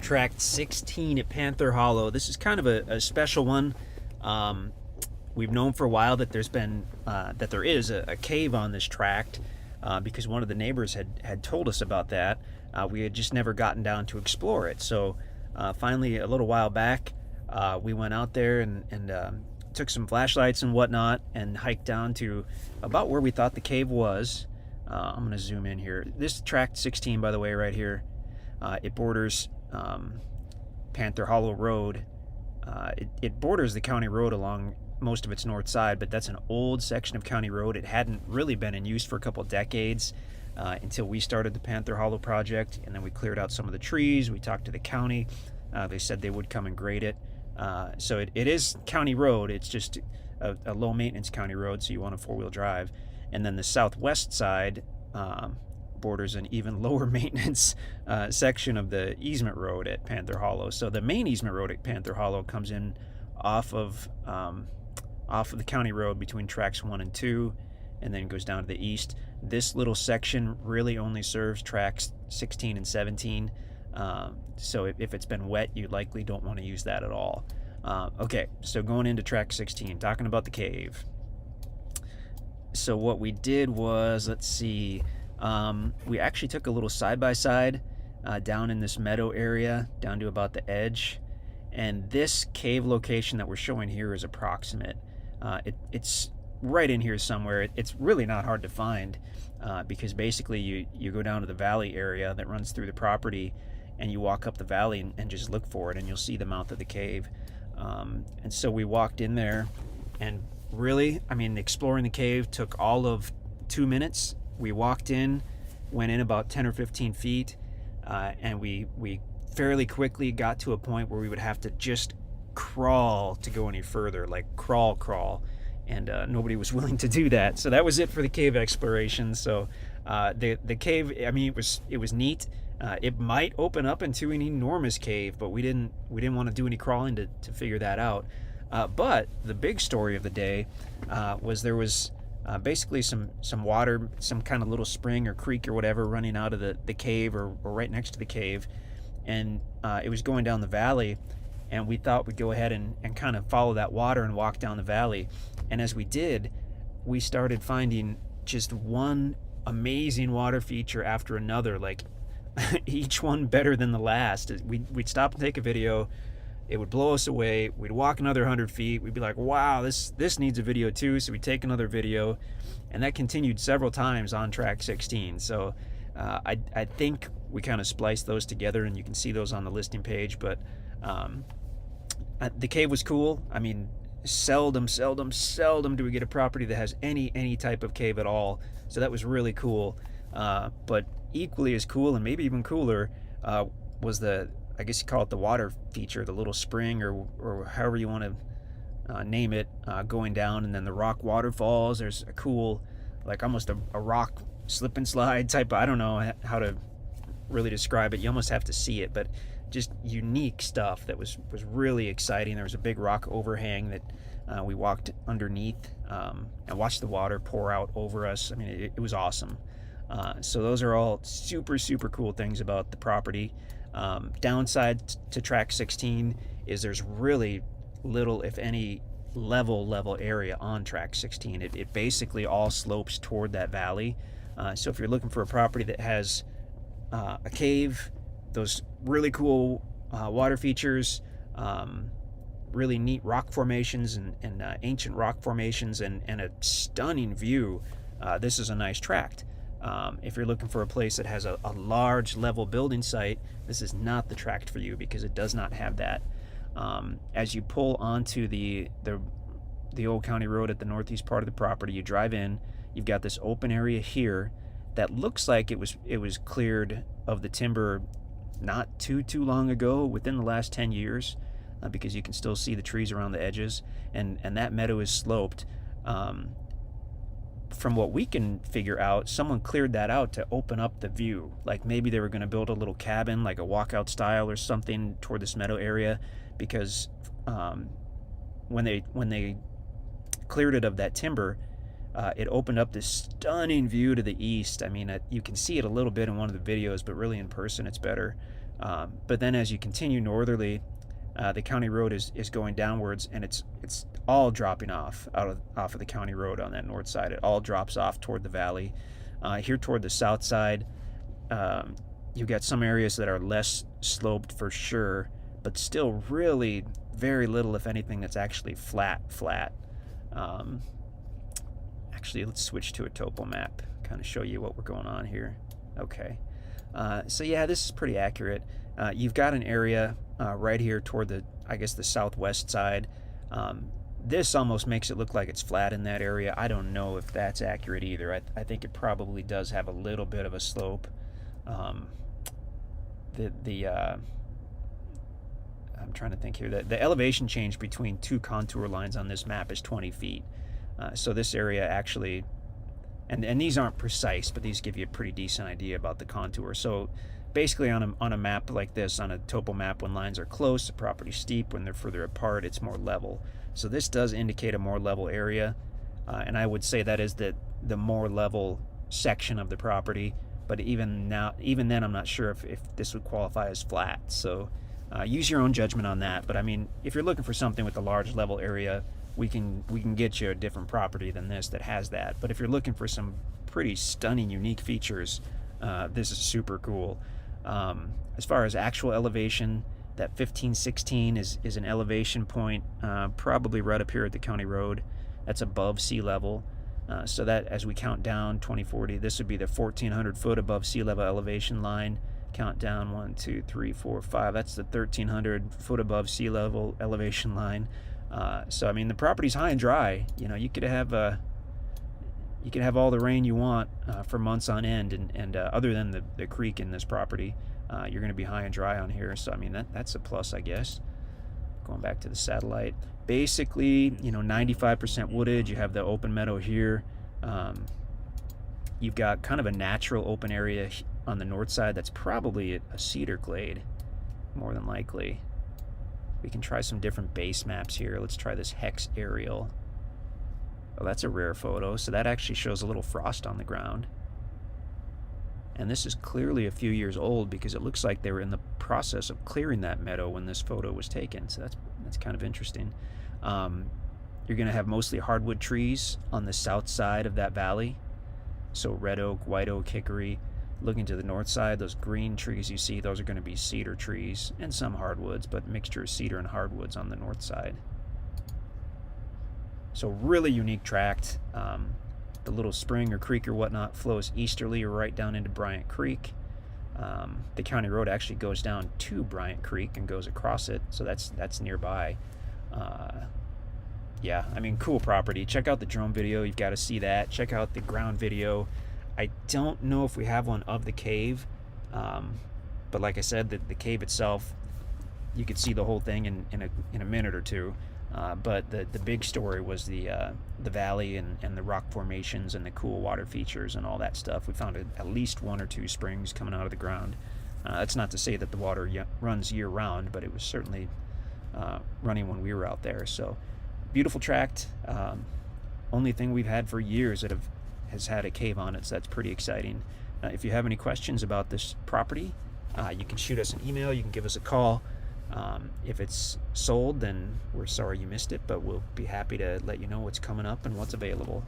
Tract 16 at Panther Hollow. This is kind of a special one. We've known for a while that there is a cave on this tract because one of the neighbors had told us about that. We had just never gotten down to explore it. So finally, a little while back, we went out there and took some flashlights and whatnot and hiked down to about where we thought the cave was. I'm going to zoom in here. This Tract 16, by the way, right here, it borders Panther Hollow Road. It borders the county road along most of its north side, but that's an old section of county road. It hadn't really been in use for a couple decades until we started the Panther Hollow project, and then we cleared out some of the trees. We talked to the county. They said they would come and grade it. So it is county road. It's just a low maintenance county road, so you want a four-wheel drive. And then the southwest side borders an even lower maintenance section of the easement road at Panther Hollow. So the main easement road at Panther Hollow comes in off of the county road between tracks 1 and 2, and then goes down to the east. This little section really only serves tracks 16 and 17. So if it's been wet, you likely don't want to use that at all. Okay, so going into track 16, talking about the cave. So what we did was, let's see, we actually took a little side-by-side down in this meadow area, down to about the edge. And this cave location that we're showing here is approximate. It's right in here somewhere. It's really not hard to find because basically you go down to the valley area that runs through the property, and you walk up the valley and just look for it, and you'll see the mouth of the cave. And so we walked in there, and really, I mean, exploring the cave took all of 2 minutes. We walked in, went in about 10 or 15 feet, and we fairly quickly got to a point where we would have to just crawl to go any further, like crawl, and nobody was willing to do that. So that was it for the cave exploration. So the cave, I mean, it was neat. It might open up into an enormous cave, but we didn't want to do any crawling to figure that out. But the big story of the day was there was basically some water, some kind of little spring or creek or whatever running out of the cave or right next to the cave, and it was going down the valley, and we thought we'd go ahead and kind of follow that water and walk down the valley. And as we did, we started finding just one amazing water feature after another, like each one better than the last. We'd stop and take a video. It would blow us away. We'd walk another 100 feet. We'd be like, wow, this needs a video too. So we'd take another video, and that continued several times on track 16. So I think we kind of spliced those together, and you can see those on the listing page. But the cave was cool. I mean, seldom do we get a property that has any type of cave at all. So that was really cool. But equally as cool, and maybe even cooler, was I guess you call it the water feature, the little spring or however you want to name it, going down, and then the rock waterfalls. There's a cool, like almost a rock slip and slide type. I don't know how to really describe it. You almost have to see it, but just unique stuff that was really exciting. There was a big rock overhang that we walked underneath and watched the water pour out over us. I mean, it was awesome. So those are all super cool things about the property. Downside to track 16 is there's really little, if any, level area on track 16. It basically all slopes toward that valley. So if you're looking for a property that has a cave, those really cool water features, really neat rock formations and ancient rock formations, and a stunning view, this is a nice tract. If you're looking for a place that has a large level building site, this is not the tract for you because it does not have that. As you pull onto the old county road at the northeast part of the property, you drive in, you've got this open area here that looks like it was cleared of the timber not too long ago, within the last 10 years, because you can still see the trees around the edges, and that meadow is sloped. From what we can figure out, someone cleared that out to open up the view. Like maybe they were going to build a little cabin, like a walkout style or something, toward this meadow area, because when they cleared it of that timber, it opened up this stunning view to the east. I mean, you can see it a little bit in one of the videos, but really in person it's better. But then as you continue northerly, the county road is going downwards, and it's all dropping off of the county road on that north side. It all drops off toward the valley. Here toward the south side, you've got some areas that are less sloped for sure, but still really very little, if anything, that's actually flat. Actually, let's switch to a topo map, kind of show you what we're going on here. Okay. So yeah, this is pretty accurate. You've got an area right here toward the, I guess, the southwest side. This almost makes it look like it's flat in that area. I don't know if that's accurate either. I think it probably does have a little bit of a slope. I'm trying to think here. The elevation change between two contour lines on this map is 20 feet. So this area actually, and these aren't precise, but these give you a pretty decent idea about the contour. So basically on a map like this, on a topo map, when lines are close, the property's steep. When they're further apart, it's more level. So this does indicate a more level area, and I would say that is the more level section of the property. But even then, I'm not sure if this would qualify as flat. So use your own judgment on that. But I mean, if you're looking for something with a large level area, we can get you a different property than this that has that. But if you're looking for some pretty stunning, unique features, this is super cool. As far as actual elevation, that 1516 is an elevation point, probably right up here at the county road. That's above sea level. So that as we count down 2040, this would be the 1,400 foot above sea level elevation line. Count down 1, 2, 3, 4, 5. That's the 1,300 foot above sea level elevation line. So I mean, the property's high and dry. You know, you could have all the rain you want for months on end, and other than the creek in this property, you're going to be high and dry on here. So I mean, that's a plus, I guess. Going back to the satellite, basically, you know, 95% wooded. You have the open meadow here. You've got kind of a natural open area on the north side. That's probably a cedar glade, more than likely. We can try some different base maps here. Let's try this hex aerial. Oh, that's a rare photo. So that actually shows a little frost on the ground. And this is clearly a few years old, because it looks like they were in the process of clearing that meadow when this photo was taken. So that's kind of interesting. You're going to have mostly hardwood trees on the south side of that valley. So red oak, white oak, hickory. Looking to the north side, those green trees you see, those are going to be cedar trees and some hardwoods, but mixture of cedar and hardwoods on the north side. So really unique tract. The little spring or creek or whatnot flows easterly or right down into Bryant Creek. The county road actually goes down to Bryant Creek and goes across it, so that's nearby. Yeah, I mean, cool property. Check out the drone video. You've got to see that. Check out the ground video. I don't know if we have one of the cave, but like I said, the cave itself, you could see the whole thing in a minute or two. But the big story was the valley and the rock formations and the cool water features and all that stuff. We found at least 1 or 2 springs coming out of the ground. That's not to say that the water runs year round, but it was certainly running when we were out there. So beautiful tract. Only thing we've had for years that has had a cave on it, so that's pretty exciting. If you have any questions about this property, you can shoot us an email, you can give us a call. If it's sold, then we're sorry you missed it, but we'll be happy to let you know what's coming up and what's available.